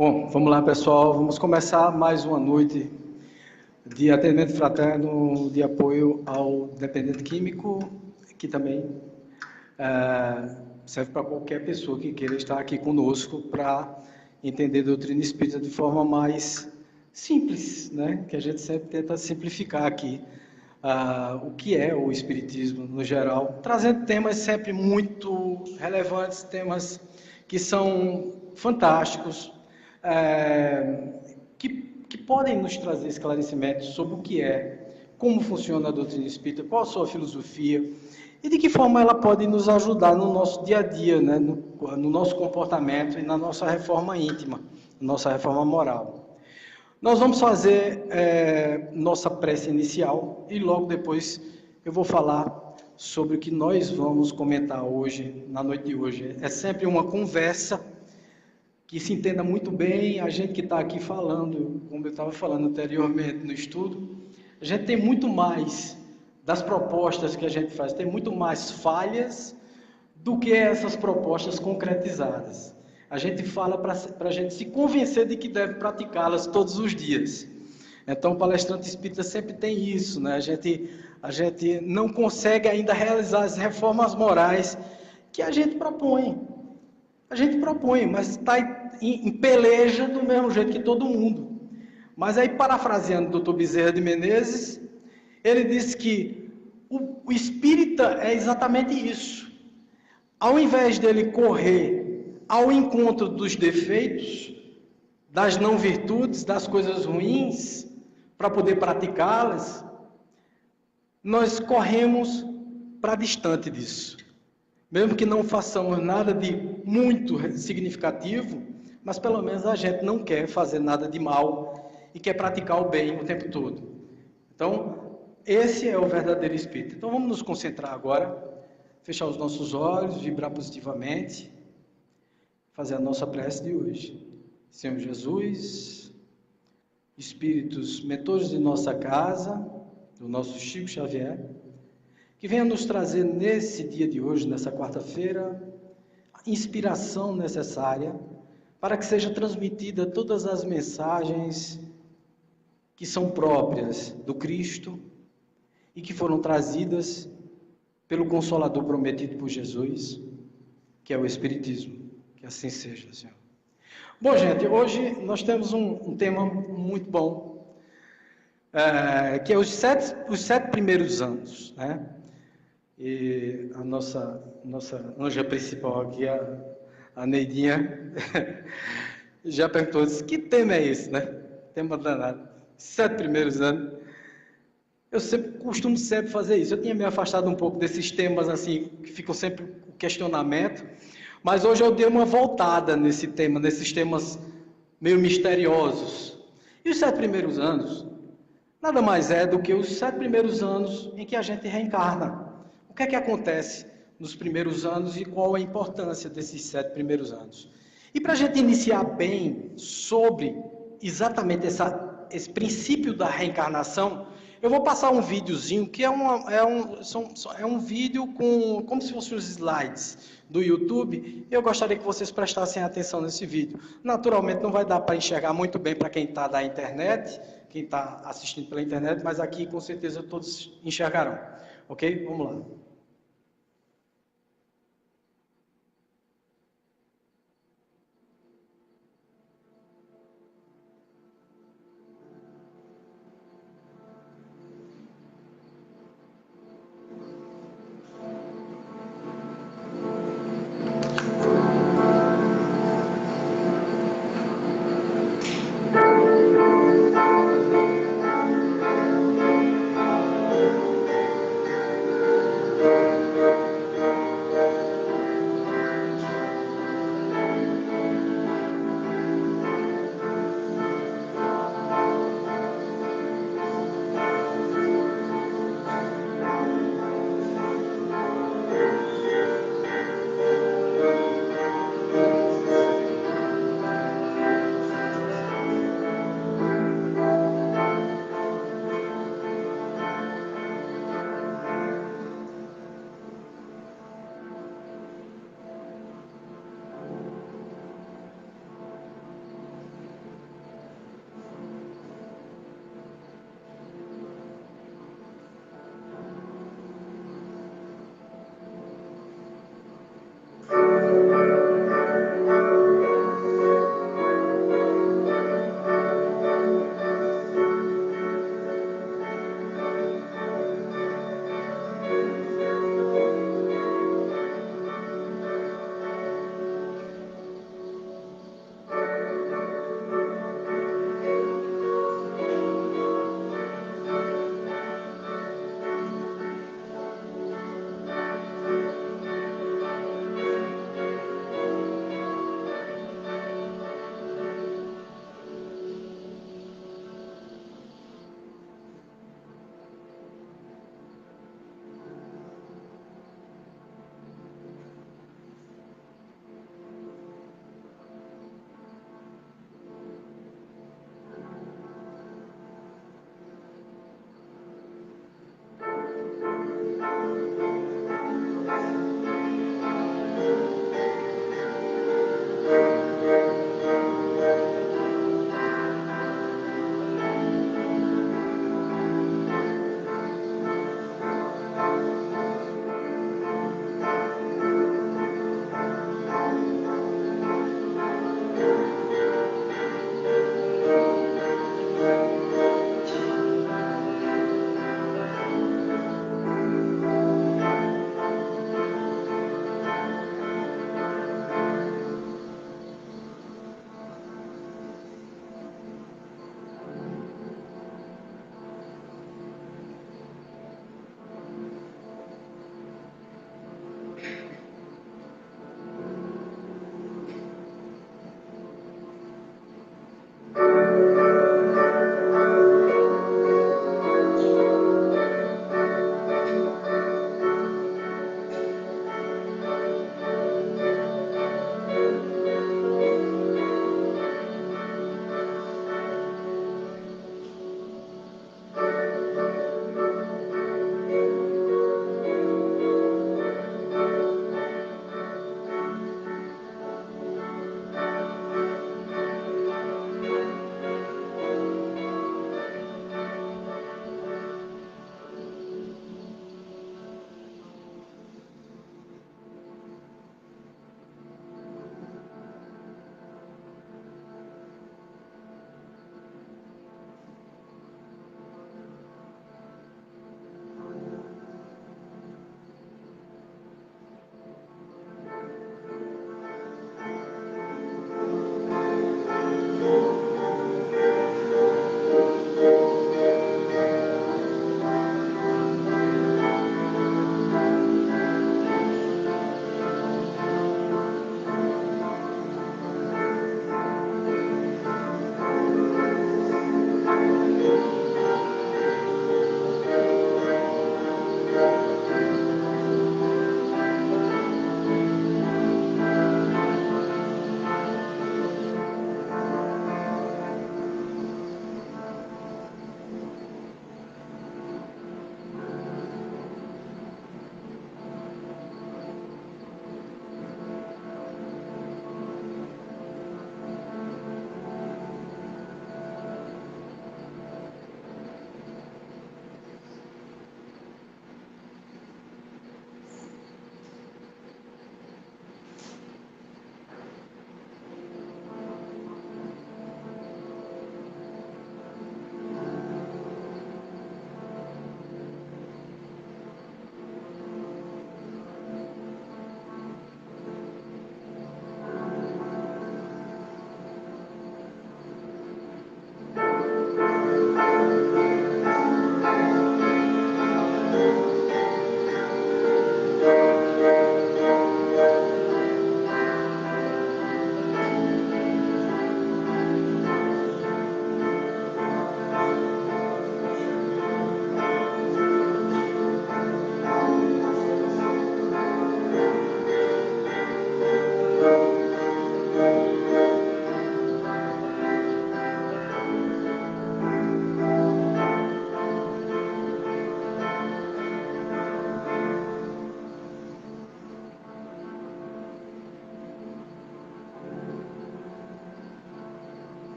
Bom, vamos lá, pessoal. Vamos começar mais uma noite de atendimento fraterno de apoio ao dependente químico, que também serve para qualquer pessoa que queira estar aqui conosco para entender a doutrina espírita de forma mais simples, né? Que a gente sempre tenta simplificar aqui o que é o espiritismo no geral, trazendo temas sempre muito relevantes, temas que são fantásticos, que podem nos trazer esclarecimentos sobre o que é, como funciona a doutrina espírita, qual a sua filosofia e de que forma ela pode nos ajudar no nosso dia a dia, né? no nosso comportamento e na nossa reforma íntima, nossa reforma moral. Nós vamos fazer nossa prece inicial e logo depois eu vou falar sobre o que nós vamos comentar hoje, na noite de hoje. É sempre uma conversa que se entenda muito bem. A gente que está aqui falando, como eu estava falando anteriormente no estudo, a gente tem muito mais das propostas que a gente faz, tem muito mais falhas do que essas propostas concretizadas. A gente fala para a gente se convencer de que deve praticá-las todos os dias. Então, o palestrante espírita sempre tem isso, né? A gente não consegue ainda realizar as reformas morais que a gente propõe. A gente propõe, mas está em peleja do mesmo jeito que todo mundo. Mas aí, parafraseando o Dr. Bezerra de Menezes, ele disse que o espírita é exatamente isso. Ao invés dele correr ao encontro dos defeitos, das não virtudes, das coisas ruins, para poder praticá-las, nós corremos para distante disso. Mesmo que não façamos nada de muito significativo, mas pelo menos a gente não quer fazer nada de mal e quer praticar o bem o tempo todo. Então, esse é o verdadeiro espírito. Então, vamos nos concentrar agora, fechar os nossos olhos, vibrar positivamente, fazer a nossa prece de hoje. Senhor Jesus, espíritos mentores de nossa casa, do nosso Chico Xavier, que venha nos trazer nesse dia de hoje, nessa quarta-feira, a inspiração necessária para que seja transmitida todas as mensagens que são próprias do Cristo e que foram trazidas pelo Consolador prometido por Jesus, que é o Espiritismo. Que assim seja, Senhor. Bom, gente, hoje nós temos um tema muito bom, que é os sete primeiros anos, né? E a nossa anja principal aqui, a Neidinha, já perguntou, disse, que tema é esse, né? Tema danado. 7 primeiros anos. Eu costumo sempre fazer isso. Eu tinha me afastado um pouco desses temas assim, que ficam sempre o questionamento, mas hoje eu dei uma voltada nesse tema, nesses temas meio misteriosos. E os 7 primeiros anos, nada mais é do que os 7 primeiros anos em que a gente reencarna. O que é que acontece nos primeiros anos e qual a importância desses 7 primeiros anos? E para a gente iniciar bem sobre exatamente esse princípio da reencarnação, eu vou passar um videozinho que é um vídeo como se fossem os slides do YouTube. Eu gostaria que vocês prestassem atenção nesse vídeo. Naturalmente não vai dar para enxergar muito bem para quem está da internet, quem está assistindo pela internet, mas aqui com certeza todos enxergarão. Ok? Vamos lá.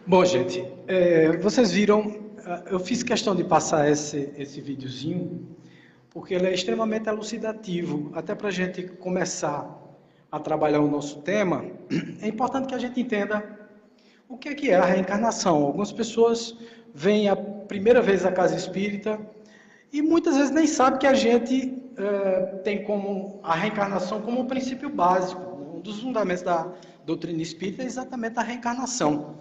Bom, gente, vocês viram, eu fiz questão de passar esse videozinho, porque ele é extremamente elucidativo, até para a gente começar a trabalhar o nosso tema. É importante que a gente entenda o que é a reencarnação. Algumas pessoas vêm a primeira vez à casa espírita e muitas vezes nem sabem que a gente tem como a reencarnação como um princípio básico. Um dos fundamentos da doutrina espírita é exatamente a reencarnação.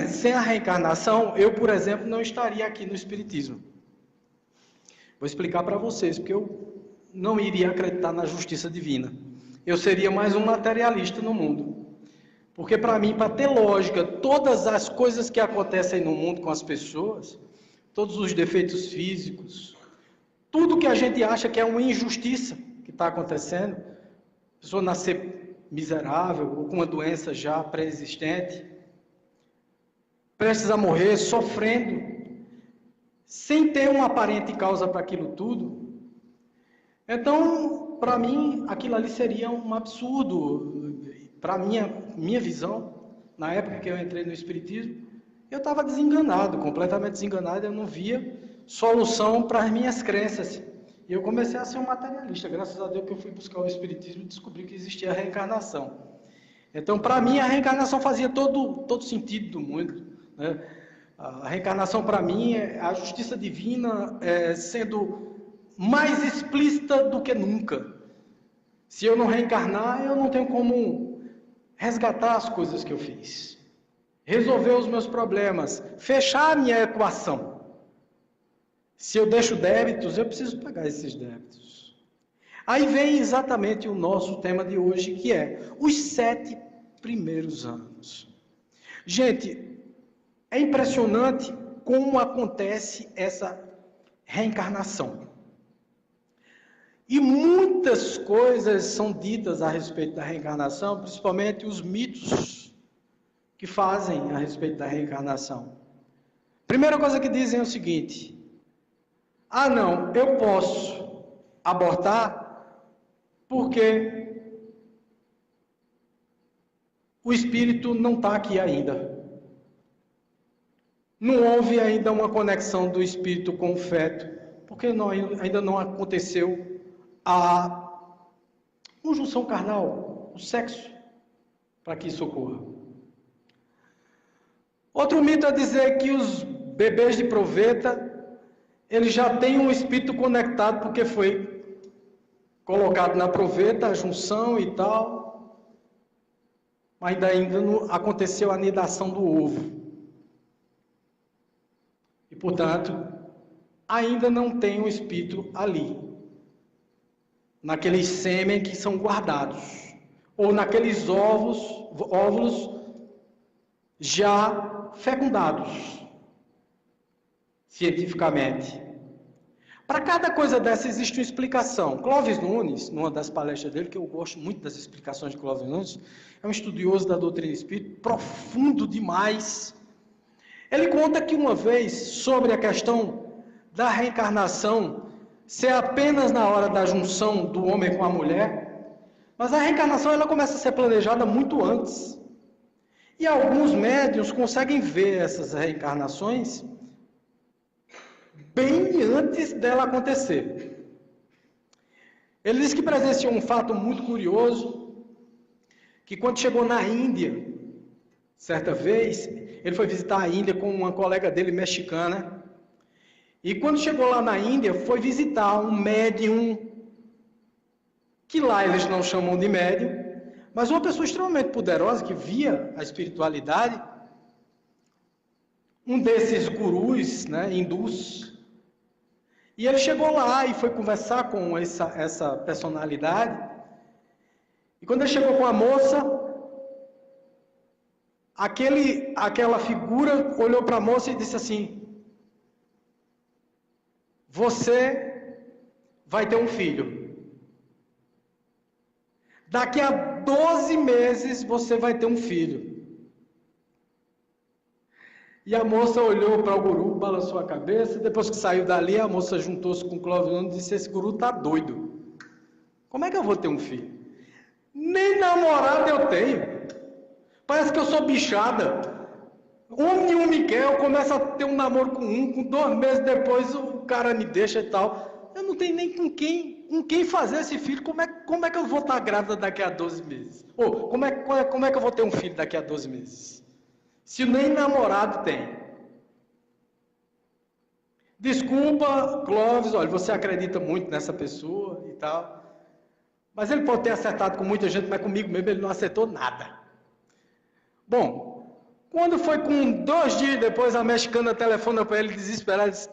Sem a reencarnação, eu, por exemplo, não estaria aqui no espiritismo. Vou explicar para vocês, porque eu não iria acreditar na justiça divina. Eu seria mais um materialista no mundo. Porque para mim, para ter lógica, todas as coisas que acontecem no mundo com as pessoas, todos os defeitos físicos, tudo que a gente acha que é uma injustiça que está acontecendo, a pessoa nascer miserável ou com uma doença já pré-existente, prestes a morrer, sofrendo, sem ter uma aparente causa para aquilo tudo. Então, para mim, aquilo ali seria um absurdo. Para a minha visão, na época que eu entrei no espiritismo, eu estava desenganado, completamente desenganado, eu não via solução para as minhas crenças. E eu comecei a ser um materialista. Graças a Deus que eu fui buscar o espiritismo e descobri que existia a reencarnação. Então, para mim, a reencarnação fazia todo sentido do mundo, né? A reencarnação, para mim, é a justiça divina sendo mais explícita do que nunca. Se eu não reencarnar, eu não tenho como resgatar as coisas que eu fiz, resolver os meus problemas, fechar a minha equação. Se eu deixo débitos, eu preciso pagar esses débitos. Aí vem exatamente o nosso tema de hoje, que é os 7 primeiros anos. Gente, é impressionante como acontece essa reencarnação. E muitas coisas são ditas a respeito da reencarnação, principalmente os mitos que fazem a respeito da reencarnação. Primeira coisa que dizem é o seguinte: ah, não, eu posso abortar porque o espírito não está aqui ainda. Não houve ainda uma conexão do espírito com o feto, porque ainda não aconteceu a conjunção carnal, o sexo, para que isso ocorra. Outro mito é dizer que os bebês de proveta, eles já têm um espírito conectado, porque foi colocado na proveta, a junção e tal, mas ainda não aconteceu a anidação do ovo. E, portanto, ainda não tem um espírito ali, naqueles sêmen que são guardados, ou naqueles óvulos já fecundados, cientificamente. Para cada coisa dessa existe uma explicação. Clóvis Nunes, numa das palestras dele, que eu gosto muito das explicações de Clóvis Nunes, é um estudioso da doutrina espírita, profundo demais. Ele conta que uma vez, sobre a questão da reencarnação, ser apenas na hora da junção do homem com a mulher, mas a reencarnação ela começa a ser planejada muito antes. E alguns médiuns conseguem ver essas reencarnações bem antes dela acontecer. Ele diz que presenciou um fato muito curioso, que quando chegou na Índia, certa vez, ele foi visitar a Índia com uma colega dele mexicana, e quando chegou lá na Índia, foi visitar um médium, que lá eles não chamam de médium, mas uma pessoa extremamente poderosa, que via a espiritualidade, um desses gurus, né, hindus. E ele chegou lá e foi conversar com essa personalidade, e quando ele chegou com a moça, aquela figura olhou para a moça e disse assim: você vai ter um filho. Daqui a 12 meses você vai ter um filho. E a moça olhou para o guru, balançou a cabeça, depois que saiu dali, a moça juntou-se com o Clóvis Nunes e disse: esse guru está doido. Como é que eu vou ter um filho? Nem namorada eu tenho. Parece que eu sou bichada. Homem nenhum me quer, eu começo a ter um namoro com 2 meses depois o cara me deixa e tal. Eu não tenho nem com quem fazer esse filho. Como é que eu vou estar grávida daqui a 12 meses? Ou como é que eu vou ter um filho daqui a 12 meses? Se nem namorado tem. Desculpa, Clóvis, olha, você acredita muito nessa pessoa e tal. Mas ele pode ter acertado com muita gente, mas comigo mesmo ele não acertou nada. Bom, quando foi com 2 dias depois, a mexicana telefona para ele desesperada e disse: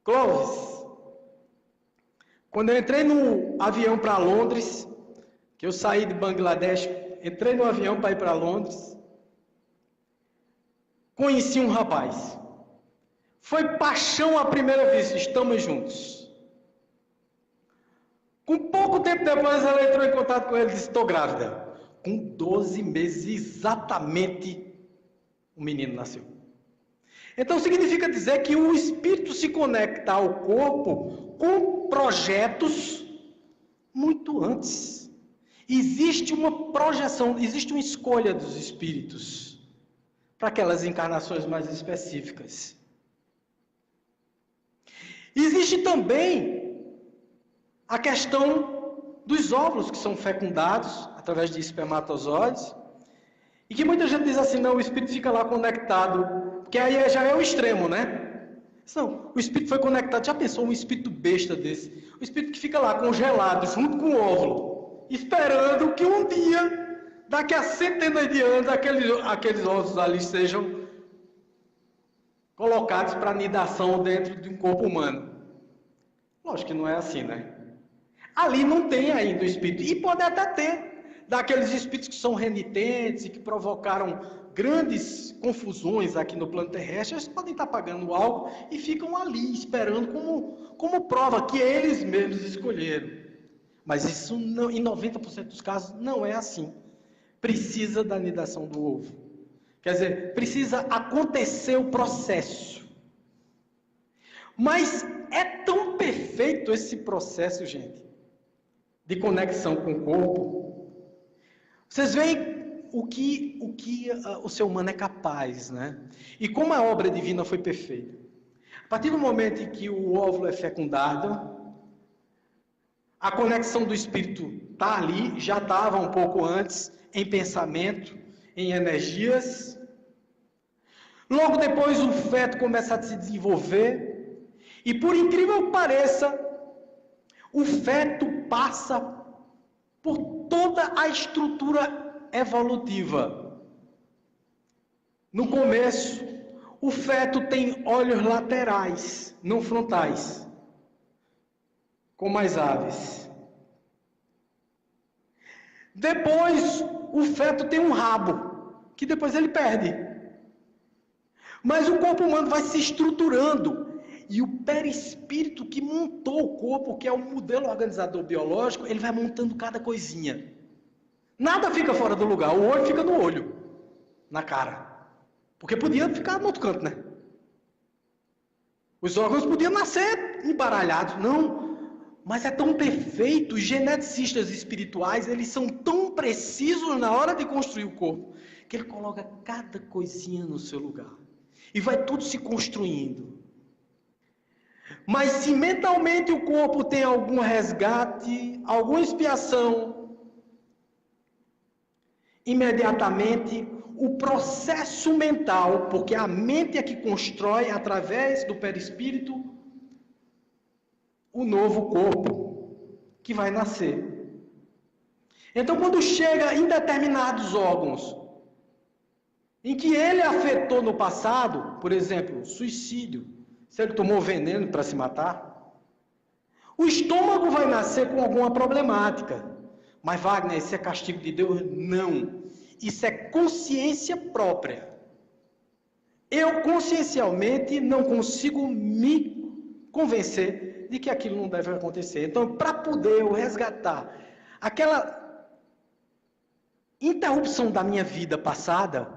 Clóvis, quando eu entrei no avião para Londres, que eu saí de Bangladesh, entrei no avião para ir para Londres, conheci um rapaz. Foi paixão à primeira vista, estamos juntos. Com pouco tempo depois, ela entrou em contato com ele e disse: estou grávida. Com 12 meses, exatamente, o menino nasceu. Então, significa dizer que o espírito se conecta ao corpo com projetos muito antes. Existe uma projeção, existe uma escolha dos espíritos para aquelas encarnações mais específicas. Existe também a questão dos óvulos que são fecundados através de espermatozoides, e que muita gente diz assim: não, o espírito fica lá conectado, porque aí já é o extremo, né? Não, o espírito foi conectado. Já pensou um espírito besta desse? O espírito que fica lá congelado junto com o óvulo, esperando que um dia, daqui a centenas de anos, aqueles óvulos ali sejam colocados para anidação dentro de um corpo humano. Lógico que não é assim, né? Ali não tem ainda o espírito, e pode até ter, daqueles espíritos que são renitentes e que provocaram grandes confusões aqui no plano terrestre. Eles podem estar pagando algo e ficam ali esperando como prova que eles mesmos escolheram. Mas isso não, em 90% dos casos não é assim. Precisa da anidação do ovo. Quer dizer, precisa acontecer o processo. Mas é tão perfeito esse processo, gente, de conexão com o corpo. Vocês veem o que o ser humano é capaz, né? E como a obra divina foi perfeita. A partir do momento em que o óvulo é fecundado, a conexão do espírito está ali, já estava um pouco antes, em pensamento, em energias. Logo depois o feto começa a se desenvolver, e por incrível que pareça, o feto passa por toda a estrutura evolutiva. No começo, o feto tem olhos laterais, não frontais, como as aves. Depois, o feto tem um rabo, que depois ele perde. Mas o corpo humano vai se estruturando. E o perispírito que montou o corpo, que é o modelo organizador biológico, ele vai montando cada coisinha. Nada fica fora do lugar. O olho fica no olho, na cara. Porque podia ficar no outro canto, né? Os órgãos podiam nascer embaralhados. Não. Mas é tão perfeito. Os geneticistas espirituais, eles são tão precisos na hora de construir o corpo, que ele coloca cada coisinha no seu lugar. E vai tudo se construindo. Mas se mentalmente o corpo tem algum resgate, alguma expiação, imediatamente o processo mental, porque a mente é que constrói através do perispírito o novo corpo que vai nascer. Então, quando chega em determinados órgãos em que ele afetou no passado, por exemplo, suicídio, se ele tomou veneno para se matar, o estômago vai nascer com alguma problemática. Mas, Wagner, isso é castigo de Deus? Não. Isso é consciência própria. Eu, consciencialmente, não consigo me convencer de que aquilo não deve acontecer. Então, para poder eu resgatar aquela interrupção da minha vida passada,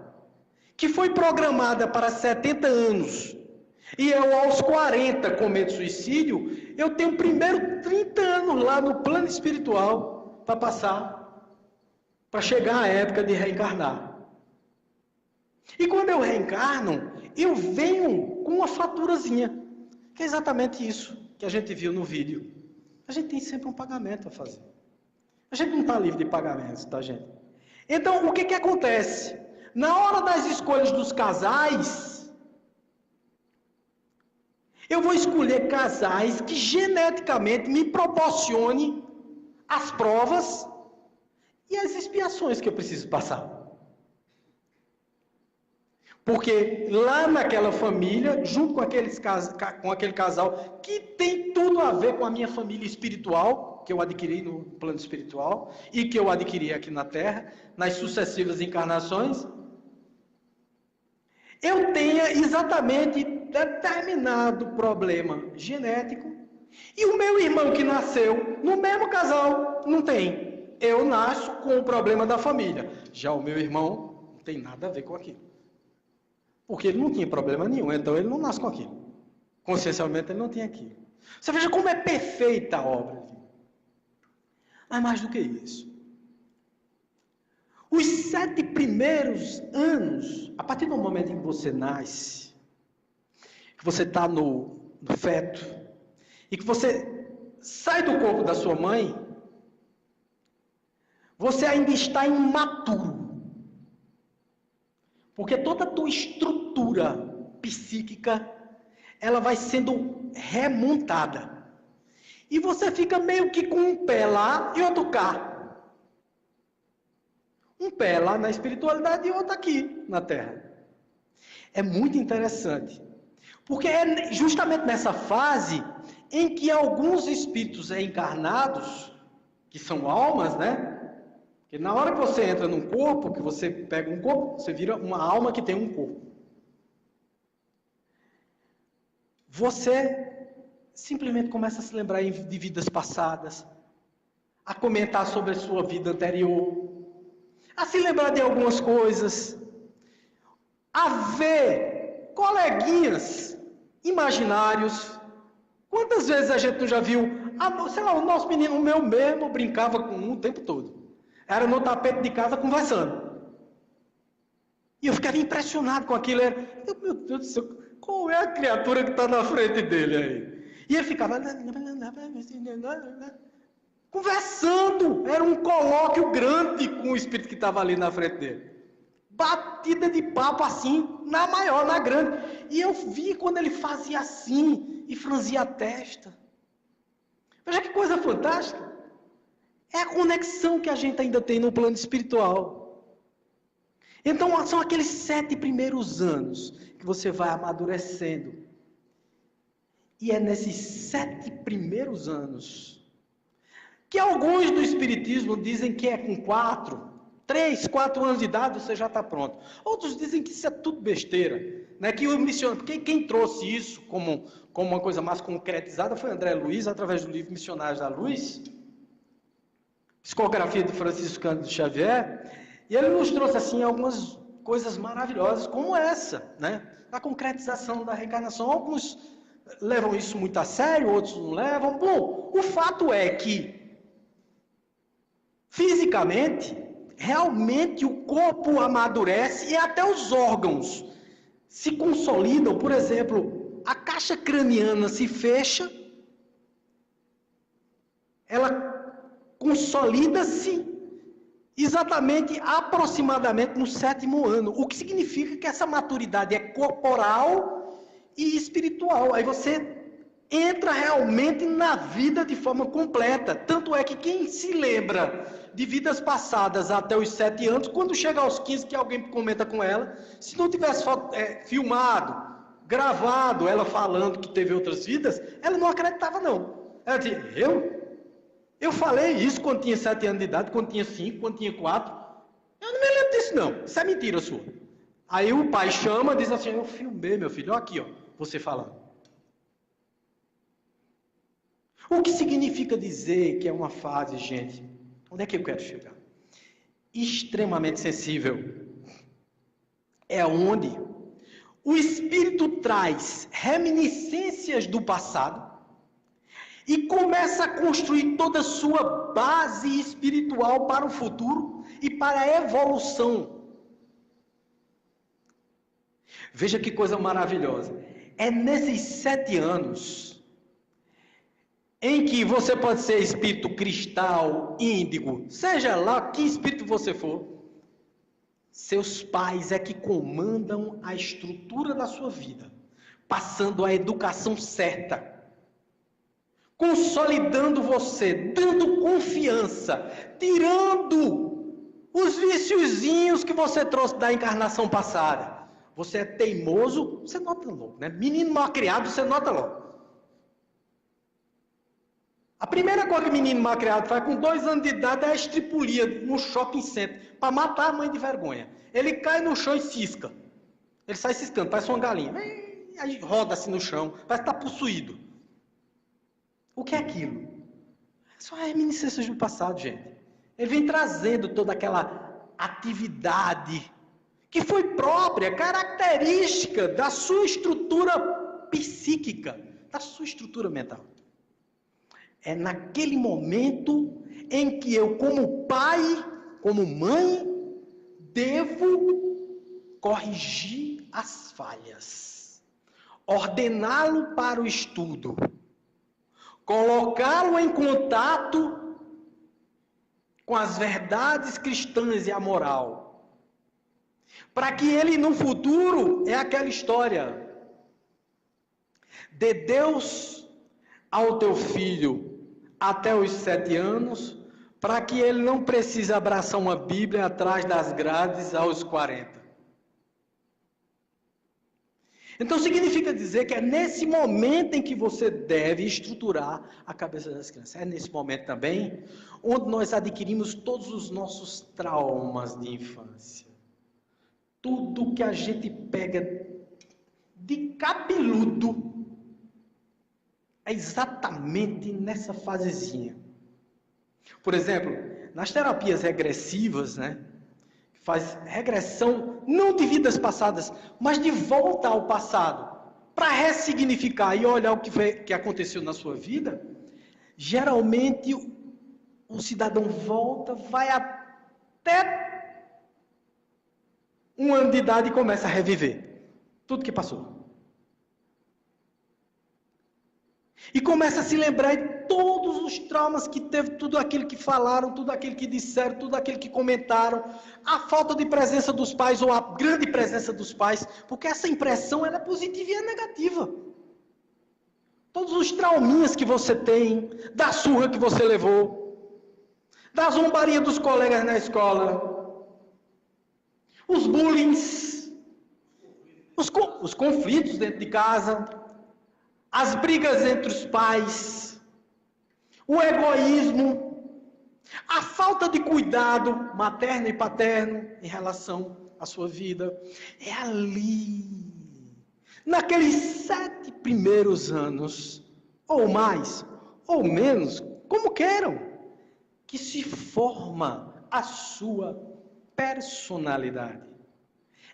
que foi programada para 70 anos, e eu aos 40 cometo suicídio, eu tenho primeiro 30 anos lá no plano espiritual para passar, para chegar à época de reencarnar. E quando eu reencarno, eu venho com uma faturazinha, que é exatamente isso que a gente viu no vídeo. A gente tem sempre um pagamento a fazer. A gente não está livre de pagamentos, tá, gente? Então, o que que acontece? Na hora das escolhas dos casais, eu vou escolher casais que geneticamente me proporcionem as provas e as expiações que eu preciso passar. Porque lá naquela família, junto com aquele casal, que tem tudo a ver com a minha família espiritual, que eu adquiri no plano espiritual, e que eu adquiri aqui na Terra, nas sucessivas encarnações, eu tenha exatamente determinado problema genético, e o meu irmão que nasceu no mesmo casal não tem. Eu nasço com o problema da família. Já o meu irmão não tem nada a ver com aquilo. Porque ele não tinha problema nenhum, então ele não nasce com aquilo. Consciencialmente ele não tem aquilo. Você veja como é perfeita a obra. Mas mais do que isso. Os 7 primeiros anos, a partir do momento em que você nasce, que você está no feto, e que você sai do corpo da sua mãe, você ainda está imaturo. Porque toda a tua estrutura psíquica, ela vai sendo remontada. E você fica meio que com um pé lá e outro cá. Um pé lá na espiritualidade e outro aqui na Terra. É muito interessante. Porque é justamente nessa fase em que alguns espíritos encarnados, que são almas, né? Porque na hora que você entra num corpo, que você pega um corpo, você vira uma alma que tem um corpo. Você simplesmente começa a se lembrar de vidas passadas, a comentar sobre a sua vida anterior, a se lembrar de algumas coisas, a ver coleguinhas imaginários. Quantas vezes a gente não já viu, sei lá, o nosso menino, o meu mesmo, brincava com um o tempo todo. Era no tapete de casa conversando. E eu ficava impressionado com aquilo. Meu Deus do céu, qual é a criatura que está na frente dele aí? E ele ficava conversando. Era um colóquio grande com o espírito que estava ali na frente dele. Batida de papo assim, na maior, na grande. E eu vi quando ele fazia assim e franzia a testa. Veja que coisa fantástica. É a conexão que a gente ainda tem no plano espiritual. Então, são aqueles 7 primeiros anos que você vai amadurecendo. E é nesses 7 primeiros anos que alguns do espiritismo dizem que é com 3, 4 anos de idade você já está pronto. Outros dizem que isso é tudo besteira. Né? Que o missionário, quem trouxe isso como uma coisa mais concretizada foi André Luiz, através do livro Missionários da Luz. Psicografia de Francisco Cândido Xavier, e ele nos trouxe assim algumas coisas maravilhosas como essa, né? A concretização da reencarnação. Alguns levam isso muito a sério, outros não levam. Bom, o fato é que fisicamente, realmente o corpo amadurece e até os órgãos se consolidam. Por exemplo, a caixa craniana se fecha, ela consolida-se exatamente, aproximadamente no 7º ano. O que significa que essa maturidade é corporal e espiritual. Aí você entra realmente na vida de forma completa. Tanto é que quem se lembra de vidas passadas até os 7 anos, quando chega aos 15, que alguém comenta com ela, se não tivesse filmado, gravado, ela falando que teve outras vidas, ela não acreditava não. Ela dizia, eu falei isso quando tinha 7 anos de idade, quando tinha 5, quando tinha 4. Eu não me lembro disso não, isso é mentira sua. Aí o pai chama, diz assim, eu filmei meu filho, olha aqui, ó, você falando. O que significa dizer que é uma fase, gente? Onde é que eu quero chegar? Extremamente sensível. É onde o espírito traz reminiscências do passado e começa a construir toda a sua base espiritual para o futuro e para a evolução. Veja que coisa maravilhosa. É nesses 7 anos em que você pode ser espírito cristal, índigo, seja lá que espírito você for, seus pais é que comandam a estrutura da sua vida, passando a educação certa, consolidando você, dando confiança, tirando os viciozinhos que você trouxe da encarnação passada. Você é teimoso, você nota logo, né? Menino mal criado, você nota logo. A primeira coisa que o menino mal criado faz com 2 anos de idade é a estripulia no shopping center, para matar a mãe de vergonha. Ele cai no chão e cisca. Ele sai ciscando, parece uma galinha. Aí roda assim no chão, parece que está possuído. O que é aquilo? São reminiscências do passado, gente. Ele vem trazendo toda aquela atividade que foi própria, característica da sua estrutura psíquica, da sua estrutura mental. É naquele momento em que eu, como pai, como mãe, devo corrigir as falhas, ordená-lo para o estudo, colocá-lo em contato com as verdades cristãs e a moral, para que ele no futuro, é aquela história, dê Deus ao teu filho até os 7 anos, para que ele não precise abraçar uma Bíblia atrás das grades aos 40. Então significa dizer que é nesse momento em que você deve estruturar a cabeça das crianças. É nesse momento também onde nós adquirimos todos os nossos traumas de infância. Tudo que a gente pega de cabeludo é exatamente nessa fasezinha. Por exemplo, nas terapias regressivas, né, faz regressão não de vidas passadas, mas de volta ao passado, para ressignificar e olhar o que aconteceu na sua vida. Geralmente o cidadão volta, vai até 1 ano de idade e começa a reviver tudo que passou. E começa a se lembrar de todos os traumas que teve, tudo aquilo que falaram, tudo aquilo que disseram, tudo aquilo que comentaram, a falta de presença dos pais ou a grande presença dos pais, porque essa impressão ela é positiva e é negativa. Todos os trauminhas que você tem, da surra que você levou, da zombaria dos colegas na escola, os bullying, os conflitos dentro de casa, as brigas entre os pais, o egoísmo, a falta de cuidado materno e paterno em relação à sua vida. É ali, naqueles 7 primeiros anos, ou mais, ou menos, como queiram, que se forma a sua personalidade.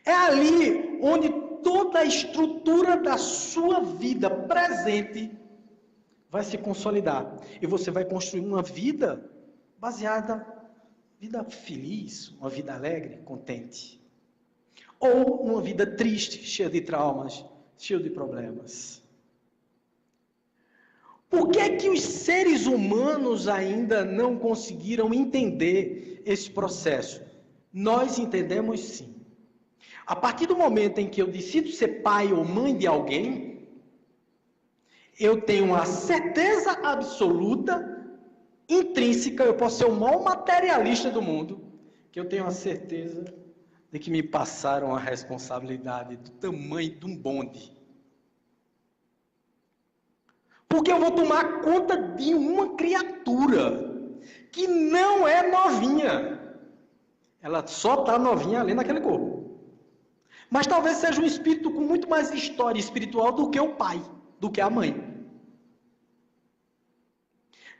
É ali onde toda a estrutura da sua vida presente vai se consolidar. E você vai construir uma vida baseada, vida feliz, uma vida alegre, contente. Ou uma vida triste, cheia de traumas, cheia de problemas. Por que é que os seres humanos ainda não conseguiram entender esse processo? Nós entendemos sim. A partir do momento em que eu decido ser pai ou mãe de alguém, eu tenho a certeza absoluta, intrínseca, eu posso ser o maior materialista do mundo, que eu tenho a certeza de que me passaram a responsabilidade do tamanho de um bonde. Porque eu vou tomar conta de uma criatura que não é novinha. Ela só está novinha ali naquele corpo. Mas talvez seja um espírito com muito mais história espiritual do que o pai, do que a mãe.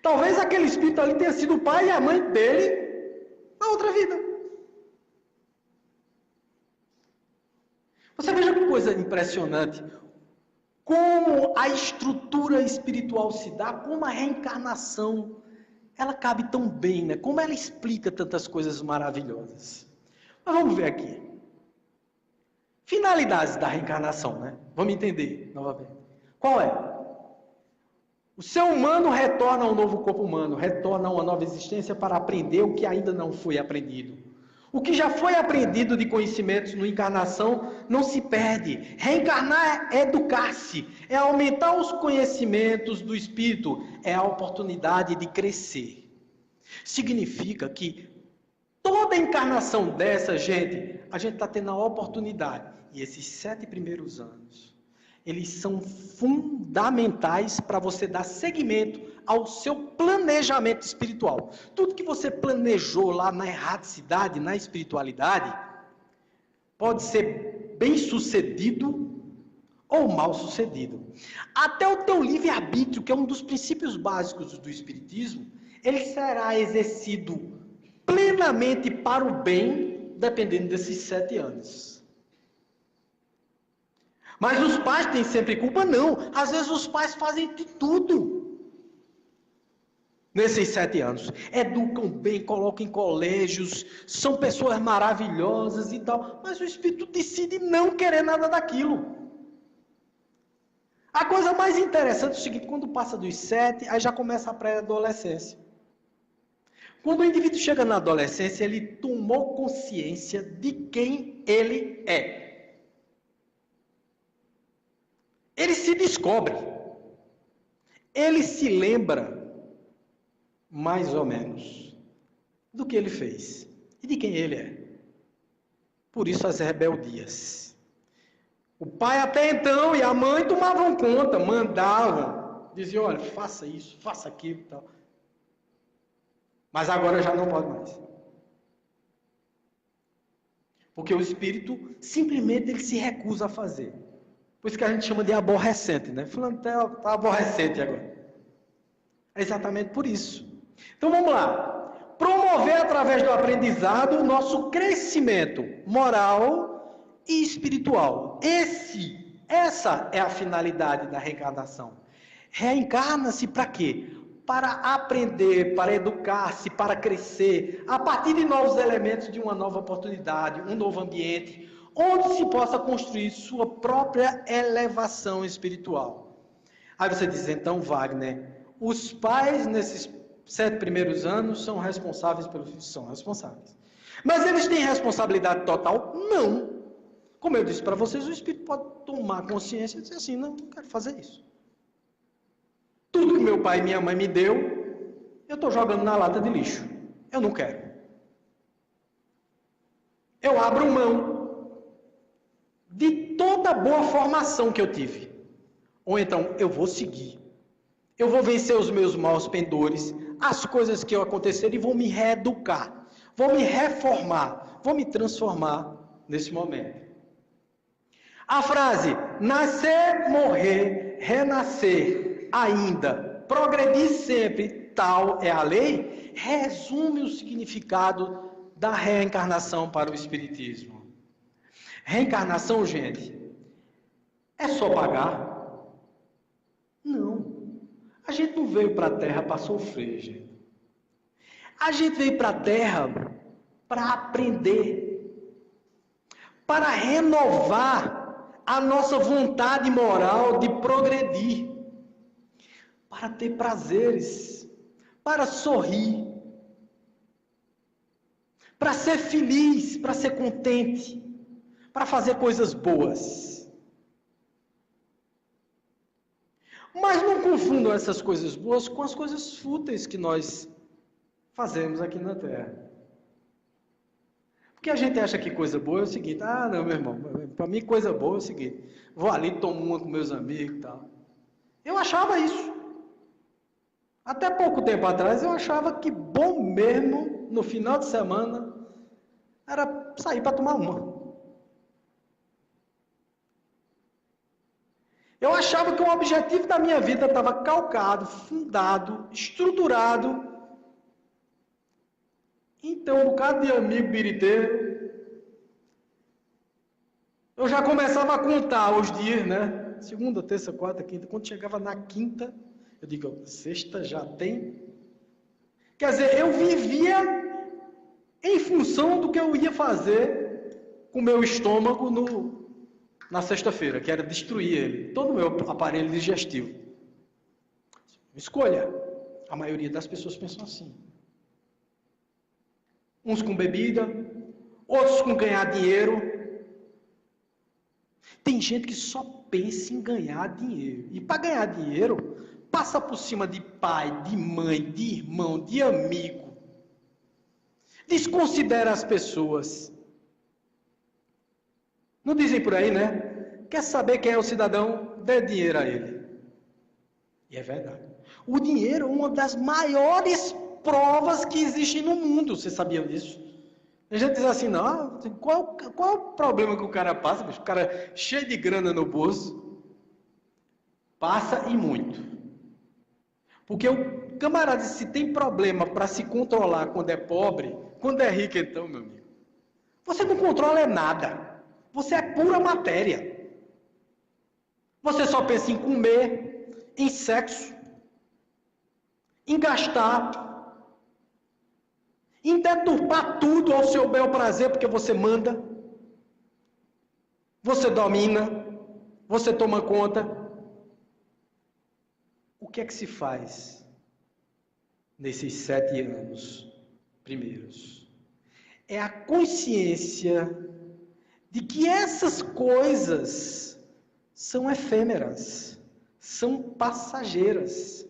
Talvez aquele espírito ali tenha sido o pai e a mãe dele na outra vida. Você veja que coisa impressionante. Como a estrutura espiritual se dá, como a reencarnação, ela cabe tão bem, né? Como ela explica tantas coisas maravilhosas. Mas vamos ver aqui. finalidades da reencarnação, né? Vamos entender novamente. Qual é? O ser humano retorna a um novo corpo humano, retorna a uma nova existência para aprender o que ainda não foi aprendido. O que já foi aprendido de conhecimentos na encarnação não se perde. Reencarnar é educar-se, é aumentar os conhecimentos do espírito, é a oportunidade de crescer. Significa que toda encarnação dessa, gente, a gente está tendo a oportunidade. E esses 7 primeiros anos, eles são fundamentais para você dar seguimento ao seu planejamento espiritual. Tudo que você planejou lá na erraticidade, na espiritualidade, pode ser bem sucedido ou mal sucedido. Até o teu livre-arbítrio, que é um dos princípios básicos do espiritismo, ele será exercido plenamente para o bem, dependendo desses 7 anos. Mas os pais têm sempre culpa? Não. Às vezes os pais fazem de tudo nesses 7 anos. Educam bem, colocam em colégios, são pessoas maravilhosas e tal. Mas o espírito decide não querer nada daquilo. A coisa mais interessante é o seguinte, quando passa dos 7, aí já começa a pré-adolescência. Quando o indivíduo chega na adolescência, ele tomou consciência de quem ele é. Ele se descobre. Ele se lembra, mais ou menos, do que ele fez e de quem ele é. Por isso as rebeldias. O pai até então e a mãe tomavam conta, mandavam, diziam, olha, faça isso, faça aquilo e tal. Mas agora já não pode mais. Porque o espírito, simplesmente, ele se recusa a fazer. Por isso que a gente chama de aborrecente, né? Fulano está aborrecente agora. É exatamente por isso. Então vamos lá. Promover através do aprendizado o nosso crescimento moral e espiritual. Essa é a finalidade da reencarnação. Reencarna-se para quê? Para aprender, para educar-se, para crescer, a partir de novos elementos de uma nova oportunidade, um novo ambiente, onde se possa construir sua própria elevação espiritual. Aí você diz, então, Wagner, os pais nesses 7 primeiros anos são responsáveis pelos filhos? São responsáveis. Mas eles têm responsabilidade total? Não. Como eu disse para vocês, o espírito pode tomar consciência e dizer assim, não quero fazer isso. Tudo que meu pai e minha mãe me deu, eu estou jogando na lata de lixo. Eu não quero. Eu abro mão de toda a boa formação que eu tive. Ou então, eu vou seguir. Eu vou vencer os meus maus pendores, as coisas que acontecerem e vou me reeducar. Vou me reformar. Vou me transformar nesse momento. A frase, nascer, morrer, renascer, ainda, progredir sempre, tal é a lei, resume o significado da reencarnação para o espiritismo. Reencarnação, gente, é só pagar? Não. A gente não veio para a Terra para sofrer, gente. A gente veio para a Terra para aprender, para renovar a nossa vontade moral de progredir, para ter prazeres, para sorrir, para ser feliz, para ser contente, para fazer coisas boas. Mas não confundam essas coisas boas com as coisas fúteis que nós fazemos aqui na Terra. Porque a gente acha que coisa boa é o seguinte, não, meu irmão, para mim coisa boa é o seguinte, vou ali, tomo uma com meus amigos e tal. Eu achava isso. Até pouco tempo atrás eu achava que bom mesmo, no final de semana, era sair para tomar uma. Eu achava que o objetivo da minha vida estava calcado, fundado, estruturado. Então, um bocado de amigo biriteiro, eu já começava a contar os dias, né? Segunda, terça, quarta, quinta. Quando chegava na quinta, eu digo, sexta já tem? Quer dizer, eu vivia em função do que eu ia fazer com o meu estômago na sexta-feira, que era destruir ele, todo o meu aparelho digestivo. Escolha. A maioria das pessoas pensam assim. Uns com bebida, outros com ganhar dinheiro. Tem gente que só pensa em ganhar dinheiro. E para ganhar dinheiro, passa por cima de pai, de mãe, de irmão, de amigo. Desconsidera as pessoas. Não dizem por aí, né? Quer saber quem é o cidadão? Dê dinheiro a ele. E é verdade. O dinheiro é uma das maiores provas que existem no mundo. Você sabia disso? A gente diz assim, não, qual é o problema que o cara passa? O cara cheio de grana no bolso. Passa e muito. Porque o camarada, se tem problema para se controlar quando é pobre, quando é rico então, meu amigo, você não controla nada. Você é pura matéria. Você só pensa em comer, em sexo, em gastar, em deturpar tudo ao seu bel prazer, porque você manda, você domina, você toma conta. O que é que se faz nesses 7 anos primeiros? É a consciência de que essas coisas são efêmeras, são passageiras.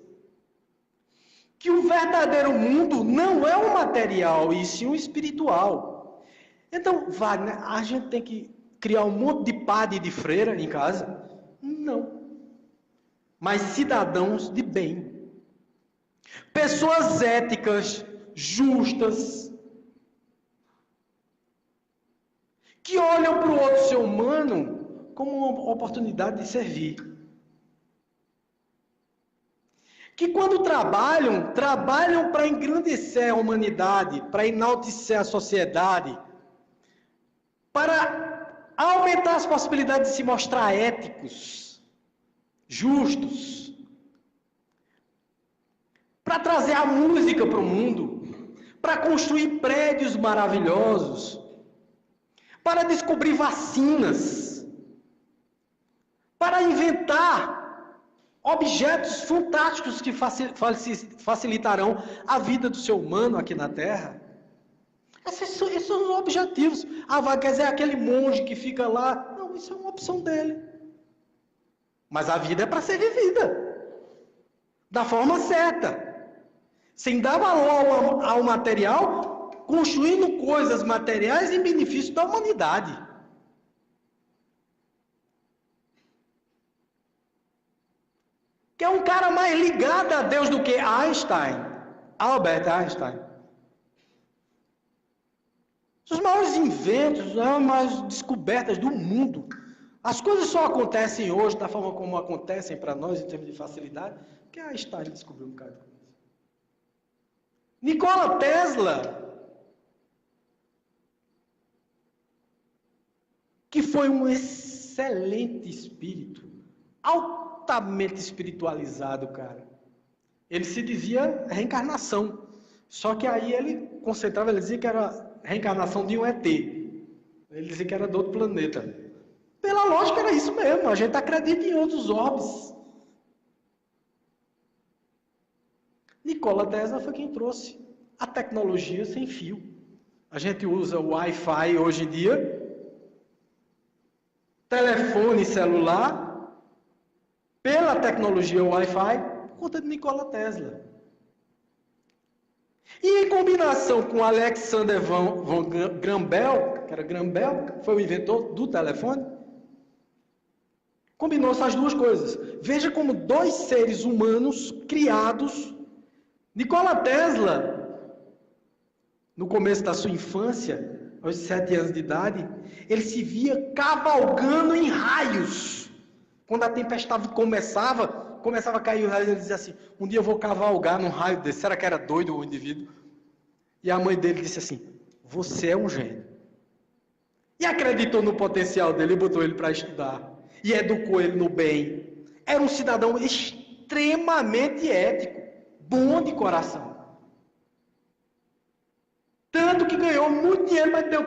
Que o verdadeiro mundo não é o material, e sim o espiritual. Então, Wagner, a gente tem que criar um monte de padre e de freira em casa? Não. Mas cidadãos de bem. Pessoas éticas, justas, que olham para o outro ser humano como uma oportunidade de servir. Que quando trabalham para engrandecer a humanidade, para enaltecer a sociedade, para aumentar as possibilidades de se mostrar éticos, justos, para trazer a música para o mundo, para construir prédios maravilhosos, para descobrir vacinas, para inventar objetos fantásticos que facilitarão a vida do ser humano aqui na Terra. Esses são os objetivos. Ah, quer dizer, aquele monge que fica lá. Não, isso é uma opção dele. Mas a vida é para ser vivida. Da forma certa. Sem dar valor ao material, construindo coisas materiais em benefício da humanidade. Que é um cara mais ligado a Deus do que Einstein, Albert Einstein. Os maiores inventos, as maiores descobertas do mundo. As coisas só acontecem hoje da forma como acontecem para nós em termos de facilidade, porque Einstein descobriu um bocado de coisa. Nikola Tesla, que foi um excelente espírito, altamente espiritualizado, cara. Ele se dizia reencarnação. Só que aí ele concentrava, ele dizia que era reencarnação de um ET. Ele dizia que era de outro planeta. Pela lógica era isso mesmo, a gente acredita em outros orbes. Nikola Tesla foi quem trouxe a tecnologia sem fio. A gente usa o Wi-Fi hoje em dia, telefone celular, pela tecnologia Wi-Fi, por conta de Nikola Tesla. E em combinação com Alexander von Graham Bell, que era Graham Bell, foi o inventor do telefone, combinou essas duas coisas. Veja como dois seres humanos criados. Nikola Tesla, no começo da sua infância, aos 7 anos de idade, ele se via cavalgando em raios. Quando a tempestade começava a cair o raio, ele dizia assim, um dia eu vou cavalgar num raio desse. Será que era doido o indivíduo? E a mãe dele disse assim, você é um gênio. E acreditou no potencial dele e botou ele para estudar. E educou ele no bem. Era um cidadão extremamente ético, bom de coração. Tanto que ganhou muito dinheiro, mas deu,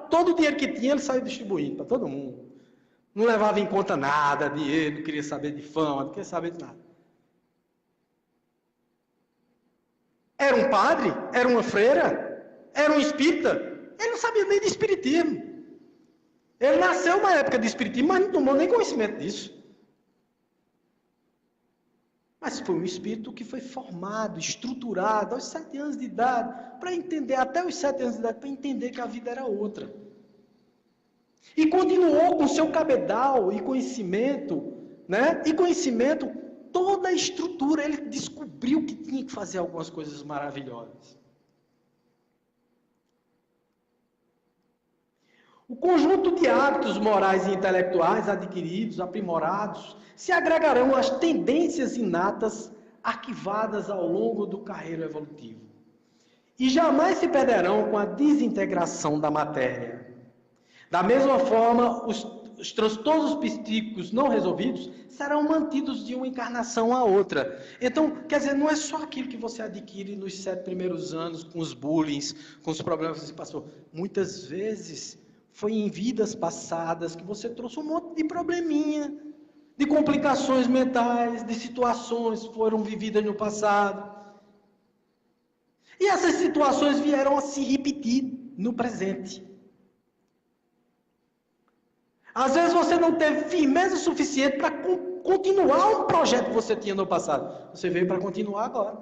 todo o dinheiro que tinha ele saiu distribuindo para todo mundo. Não levava em conta nada, dinheiro, não queria saber de fama, não queria saber de nada. Era um padre? Era uma freira? Era um espírita? Ele não sabia nem de espiritismo. Ele nasceu na época de espiritismo, mas não tomou nem conhecimento disso. Mas foi um espírito que foi formado, estruturado aos 7 anos de idade, para entender, até os 7 anos de idade, para entender que a vida era outra. E continuou com seu cabedal e conhecimento, né? E conhecimento, toda a estrutura, ele descobriu que tinha que fazer algumas coisas maravilhosas. O conjunto de hábitos morais e intelectuais adquiridos, aprimorados, se agregarão às tendências inatas arquivadas ao longo do carreiro evolutivo. E jamais se perderão com a desintegração da matéria. Da mesma forma, os transtornos psíquicos não resolvidos serão mantidos de uma encarnação a outra. Então, quer dizer, não é só aquilo que você adquire nos 7 primeiros anos, com os bullying, com os problemas que você passou. Muitas vezes foi em vidas passadas que você trouxe um monte de probleminha, de complicações mentais, de situações que foram vividas no passado. E essas situações vieram a se repetir no presente. Às vezes você não teve firmeza suficiente para continuar um projeto que você tinha no passado. Você veio para continuar agora.